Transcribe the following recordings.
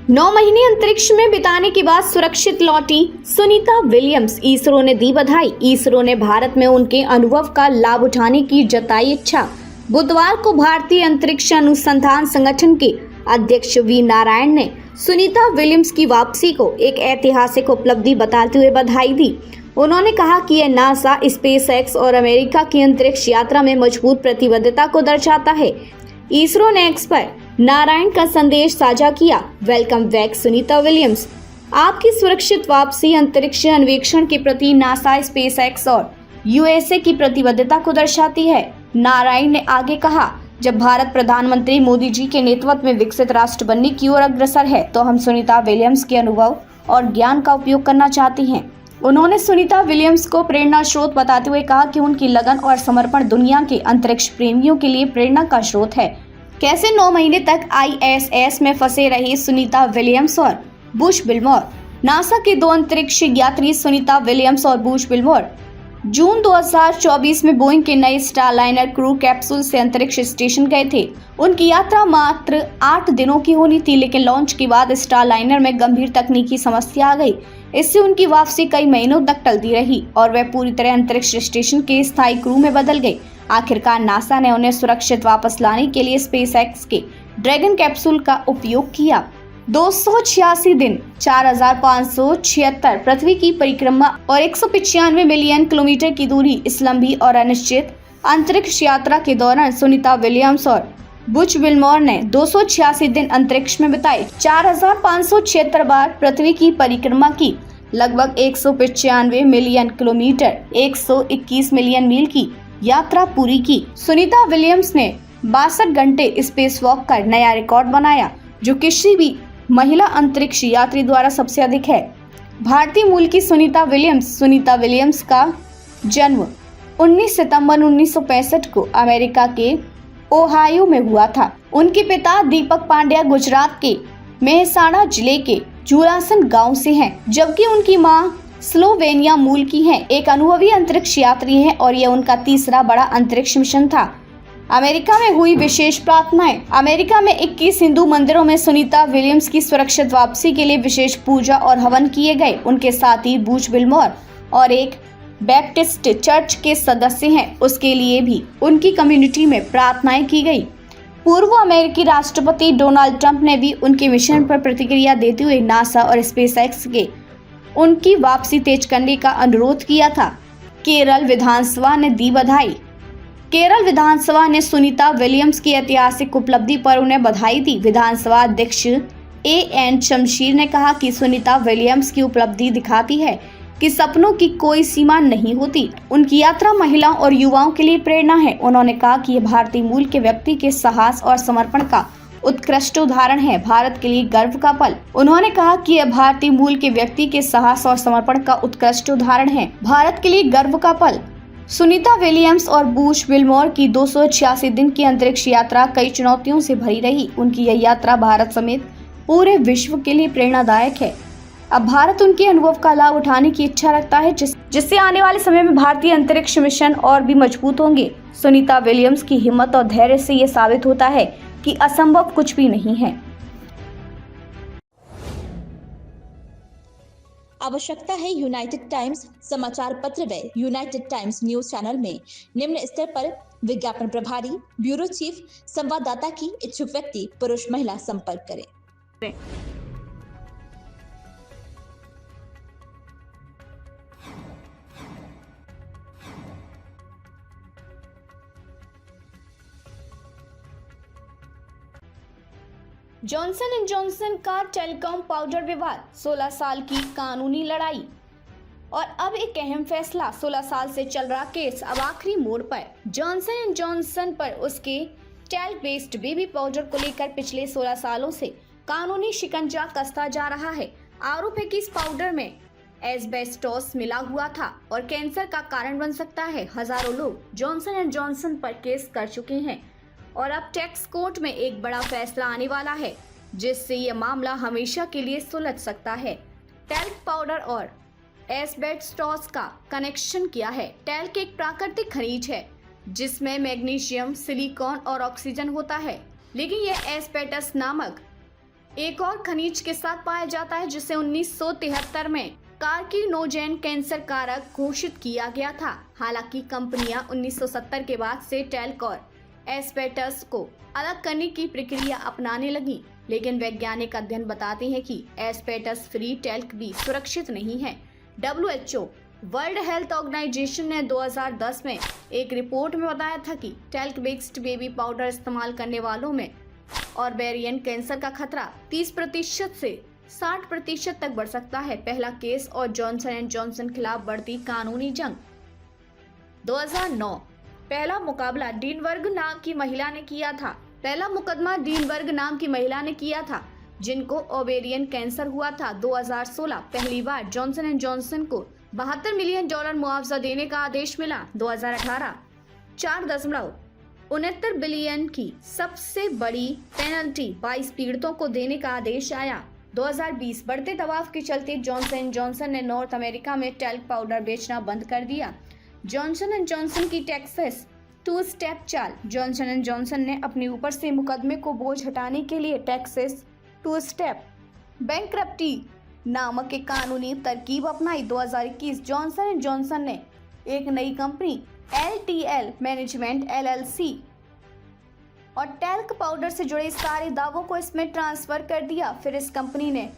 9 महीने अंतरिक्ष में बिताने के बाद सुरक्षित लौटी सुनीता विलियम्स। इसरो ने दी बधाई। इसरो ने भारत में उनके अनुभव का लाभ उठाने की जताई इच्छा। बुधवार को भारतीय अंतरिक्ष अनुसंधान संगठन के अध्यक्ष वी नारायण ने सुनीता विलियम्स की वापसी को एक ऐतिहासिक उपलब्धि बताते हुए बधाई दी। उन्होंने कहा कि यह नासा, स्पेसएक्स और अमेरिका की अंतरिक्ष यात्रा में मजबूत प्रतिबद्धता को दर्शाता है। इसरो ने एक्स पर नारायण का संदेश साझा किया। Welcome back Sunita Williams. आपकी सुरक्षित वापसी अंतरिक्ष अन्वेषण के प्रति नासा, स्पेसएक्स और यूएसए की प्रतिबद्धता को दर्शाती है। नारायण ने आगे कहा, जब भारत प्रधानमंत्री मोदी जी के नेतृत्व में विकसित राष्ट्र बनने की ओर अग्रसर है, तो हम सुनीता विलियम्स के अनुभव और ज्ञान का उपयोग करना चाहते हैं। उन्होंने सुनीता विलियम्स को प्रेरणा स्रोत बताते हुए कहा कि उनकी लगन और समर्पण दुनिया के अंतरिक्ष प्रेमियों के लिए प्रेरणा का स्रोत है। कैसे 9 महीने तक आईएसएस में फंसे रही सुनीता विलियम्स और बुश विल्मोर। नासा के 2 अंतरिक्ष यात्री सुनीता विलियम्स और बुश विल्मोर जून 2024 में बोइंग के नए स्टारलाइनर क्रू कैप्सूल से अंतरिक्ष स्टेशन गए थे। उनकी यात्रा मात्र 8 दिनों की होनी थी, लेकिन लॉन्च के बाद स्टारलाइनर में गंभीर तकनीकी समस्या आ गई। इससे उनकी वापसी कई महीनों तक टलती रही और वह पूरी तरह अंतरिक्ष स्टेशन के स्थायी क्रू में बदल गए। आखिरकार नासा ने उन्हें सुरक्षित वापस लाने के लिए स्पेसएक्स के ड्रैगन कैप्सूल का उपयोग किया। 286 दिन, 4576 पृथ्वी की परिक्रमा और 195 मिलियन किलोमीटर की इस लंबी और अनिश्चित अंतरिक्ष यात्रा के दौरान सुनीता विलियम्स और बुच विल्मोर ने 286 दिन अंतरिक्ष में बिताए, 4576 बार पृथ्वी की परिक्रमा की, लगभग 195 मिलियन किलोमीटर, 121 मिलियन मील की यात्रा पूरी की। सुनीता विलियम्स ने 62 घंटे स्पेस वॉक कर नया रिकॉर्ड बनाया, जो किसी भी महिला अंतरिक्ष यात्री द्वारा सबसे अधिक है। भारतीय मूल की सुनीता विलियम्स का जन्म 19 सितंबर 1965 को अमेरिका के ओहायो में हुआ था। उनके पिता दीपक पांड्या गुजरात के मेहसाणा जिले के जुरासन गांव से हैं, जबकि उनकी मां स्लोवेनिया मूल की हैं। एक अनुभवी अंतरिक्ष यात्री हैं और यह उनका तीसरा बड़ा अंतरिक्ष मिशन था। अमेरिका में हुई विशेष प्रार्थनाएं। अमेरिका में 21 हिंदू मंदिरों में सुनीता विलियम्स की सुरक्षित वापसी के लिए विशेष पूजा और हवन किए गए। उनके साथ ही बुच विल्मोर और एक बैप्टिस्ट चर्च के सदस्य हैं, उसके लिए भी उनकी कम्युनिटी में प्रार्थनाएं की गई। पूर्व अमेरिकी राष्ट्रपति डोनाल्ड ट्रंप ने भी उनके मिशन पर प्रतिक्रिया देते हुए नासा और स्पेसएक्स के उनकी वापसी तेज करने का अनुरोध किया था। केरल विधानसभा ने दी बधाई। केरल विधानसभा ने सुनीता विलियम्स की ऐतिहासिक उपलब्धि पर उन्हें बधाई दी। विधानसभा अध्यक्ष एएन शमशीर ने कहा कि सुनीता विलियम्स की उपलब्धि दिखाती है कि सपनों की कोई सीमा नहीं होती। उनकी यात्रा महिलाओं और युवाओं के लिए प्रेरणा है। उन्होंने कहा कि यह भारतीय मूल के व्यक्ति के साहस और समर्पण का उत्कृष्ट उदाहरण है। भारत के लिए गर्व का पल। उन्होंने कहा कि यह भारतीय मूल के व्यक्ति के साहस और समर्पण का उत्कृष्ट उदाहरण है। भारत के लिए गर्व का पल। सुनीता विलियम्स और बुच विल्मोर की 286 दिन की अंतरिक्ष यात्रा कई चुनौतियों से भरी रही। उनकी यह यात्रा भारत समेत पूरे विश्व के लिए प्रेरणादायक है। अब भारत उनके अनुभव का लाभ उठाने की इच्छा रखता है, जिससे आने वाले समय में भारतीय अंतरिक्ष मिशन और भी मजबूत होंगे। सुनीता विलियम्स की हिम्मत और धैर्य से ये साबित होता है कि असंभव कुछ भी नहीं है। आवश्यकता है यूनाइटेड टाइम्स समाचार पत्र व यूनाइटेड टाइम्स न्यूज चैनल में निम्न स्तर पर विज्ञापन प्रभारी, ब्यूरो चीफ, संवाददाता की इच्छुक व्यक्ति पुरुष महिला संपर्क करें। जॉनसन एंड जॉनसन का टेलीकॉम पाउडर विवाद, 16 साल की कानूनी लड़ाई और अब एक अहम फैसला। 16 साल से चल रहा केस अब आखिरी मोड़ पर। जॉनसन एंड जॉनसन पर उसके टेल्क बेस्ड बेबी पाउडर को लेकर पिछले 16 सालों से कानूनी शिकंजा कसता जा रहा है। आरोप है कि इस पाउडर में एस्बेस्टोस मिला हुआ था और कैंसर का कारण बन सकता है। हजारों लोग जॉनसन एंड जॉनसन पर केस कर चुके हैं और अब टैक्स कोर्ट में एक बड़ा फैसला आने वाला है, जिससे यह मामला हमेशा के लिए सुलझ सकता है। टेल्क पाउडर और एस्बेस्टोस का कनेक्शन क्या है? टेल्क एक प्राकृतिक खनिज है जिसमें मैग्नीशियम, सिलिकॉन और ऑक्सीजन होता है, लेकिन यह एस्बेस्टस नामक एक और खनिज के साथ पाया जाता है जिसे 1973 में कार्किनोजेन कैंसर कारक घोषित किया गया था। हालांकि कंपनियां 1970 के बाद से टैल्क और एस्बेस्टस को अलग करने की प्रक्रिया अपनाने लगी, लेकिन वैज्ञानिक अध्ययन बताते हैं कि एस्बेस्टस फ्री टैल्क भी सुरक्षित नहीं है। WHO वर्ल्ड हेल्थ ऑर्गेनाइजेशन ने 2010 में एक रिपोर्ट में बताया था कि टैल्क बेस्ड बेबी पाउडर इस्तेमाल करने वालों में ओवेरियन कैंसर का खतरा 30% से 60% तक बढ़ सकता है। पहला केस और जॉनसन एंड जॉनसन खिलाफ बढ़ती कानूनी जंग। 2009 पहला मुकाबला डीनबर्ग नाम की महिला ने किया था। पहला मुकदमा डीनबर्ग नाम की महिला ने किया था जिनको ओवेरियन कैंसर हुआ था। 2016 पहली बार जॉनसन एंड जॉनसन को $72 मिलियन मुआवजा देने का आदेश मिला। 2018 4.69 बिलियन की सबसे बड़ी पेनल्टी 22 पीड़ितों को देने का आदेश आया। 2020 बढ़ते दबाव के चलते जॉनसन एंड जॉनसन ने नॉर्थ अमेरिका में टैल्क पाउडर बेचना बंद कर दिया। जॉनसन एंड जॉनसन की टेक्सास 2 स्टेप चाल। जॉनसन एंड जॉनसन ने अपने ऊपर से मुकदमे को बोझ हटाने के लिए टेक्सास 2 स्टेप बैंकरप्टी नामक एक कानूनी तरकीब अपनाई। 2021 जॉनसन एंड जॉनसन ने एक नई कंपनी LTL मैनेजमेंट LLC और टैल्क पाउडर से जुड़े सारे दावों को इसमें ट्रांसफर कर दिया। फिर इस कंपनी ने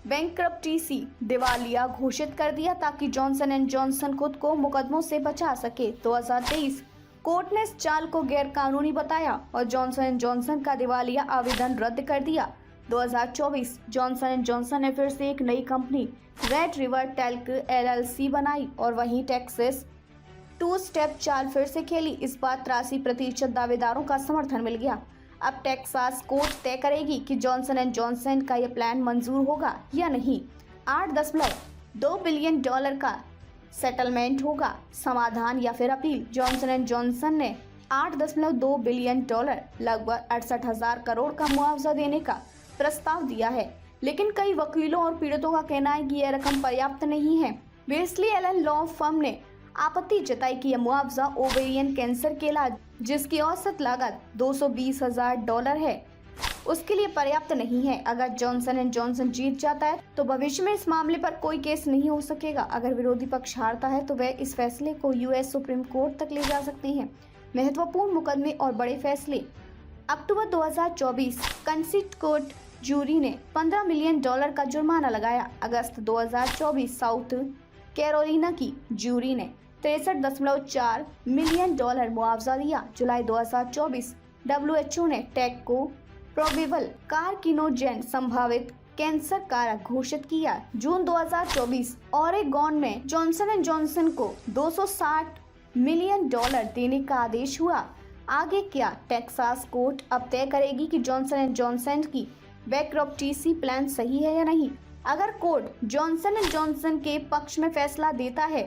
बैंकरप्टी सी दिवालिया घोषित कर दिया ताकि जॉनसन एंड जॉनसन खुद को मुकदमों से बचा सके। 2023 कोर्ट ने इस चाल को गैर कानूनी बताया और जॉनसन एंड जॉनसन का दिवालिया आवेदन रद्द कर दिया। 2024 जॉनसन एंड जॉनसन ने फिर से एक नई company red river talc LLC बनाई और वहीं टेक्सास 2 स्टेप चाल फिर से खेली। इस बार 83% दावेदारों का समर्थन मिल गया। अब टेक्सास कोर्ट तय करेगी कि जॉनसन एंड जॉनसन का यह प्लान मंजूर होगा या नहीं। $8.2 बिलियन का सेटलमेंट होगा, समाधान या फिर अपील। जॉनसन एंड जॉनसन ने $8.2 बिलियन लगभग 68,000 करोड़ का मुआवजा देने का प्रस्ताव दिया है, लेकिन कई वकीलों और पीड़ितों का कहना है कि यह रकम पर्याप्त नहीं है। वेस्ली एलन लॉ फर्म ने आपत्ति जताई कि यह मुआवजा ओवेरियन कैंसर के इलाज जिसकी औसत लागत $220,000 है उसके लिए पर्याप्त नहीं है। अगर जॉनसन एंड जॉनसन जीत जाता है तो भविष्य में इस मामले पर कोई केस नहीं हो सकेगा। अगर विरोधी पक्ष हारता है तो वह इस फैसले को US सुप्रीम कोर्ट तक ले जा सकते हैं। महत्वपूर्ण मुकदमे और बड़े फैसले। अक्टूबर 2024 कंसिट कोर्ट जूरी ने $15 मिलियन का जुर्माना लगाया। अगस्त 2024 साउथ कैरोलिना की जूरी ने $63.4 मिलियन मुआवजा दिया। जुलाई 2024 WHO ने टैग को प्रोबेबल कार्किनोजेन संभावित कैंसर कारक घोषित किया। जून 2024 ओरेगॉन में जॉनसन एंड जॉनसन को $260 मिलियन देने का आदेश हुआ। आगे क्या? टेक्सास कोर्ट अब तय करेगी कि जॉनसन एंड जॉनसन की बैंकरप्सी प्लान सही है या नहीं। अगर कोर्ट जॉनसन एंड जॉनसन के पक्ष में फैसला देता है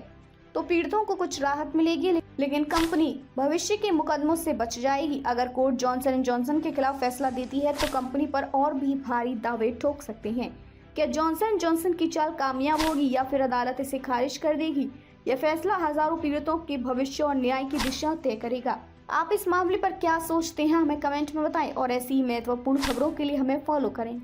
तो पीड़ितों को कुछ राहत मिलेगी, लेकिन कंपनी भविष्य के मुकदमों से बच जाएगी। अगर कोर्ट जॉनसन एंड जॉनसन के खिलाफ फैसला देती है तो कंपनी पर और भी भारी दावे ठोक सकते हैं। क्या जॉनसन एंड जॉनसन की चाल कामयाब होगी या फिर अदालत इसे खारिज कर देगी? यह फैसला हजारों पीड़ितों के भविष्य और न्याय की दिशा तय करेगा। आप इस मामले पर क्या सोचते हैं, हमें कमेंट में बताएं और ऐसी ही महत्वपूर्ण खबरों के लिए हमें फॉलो करें।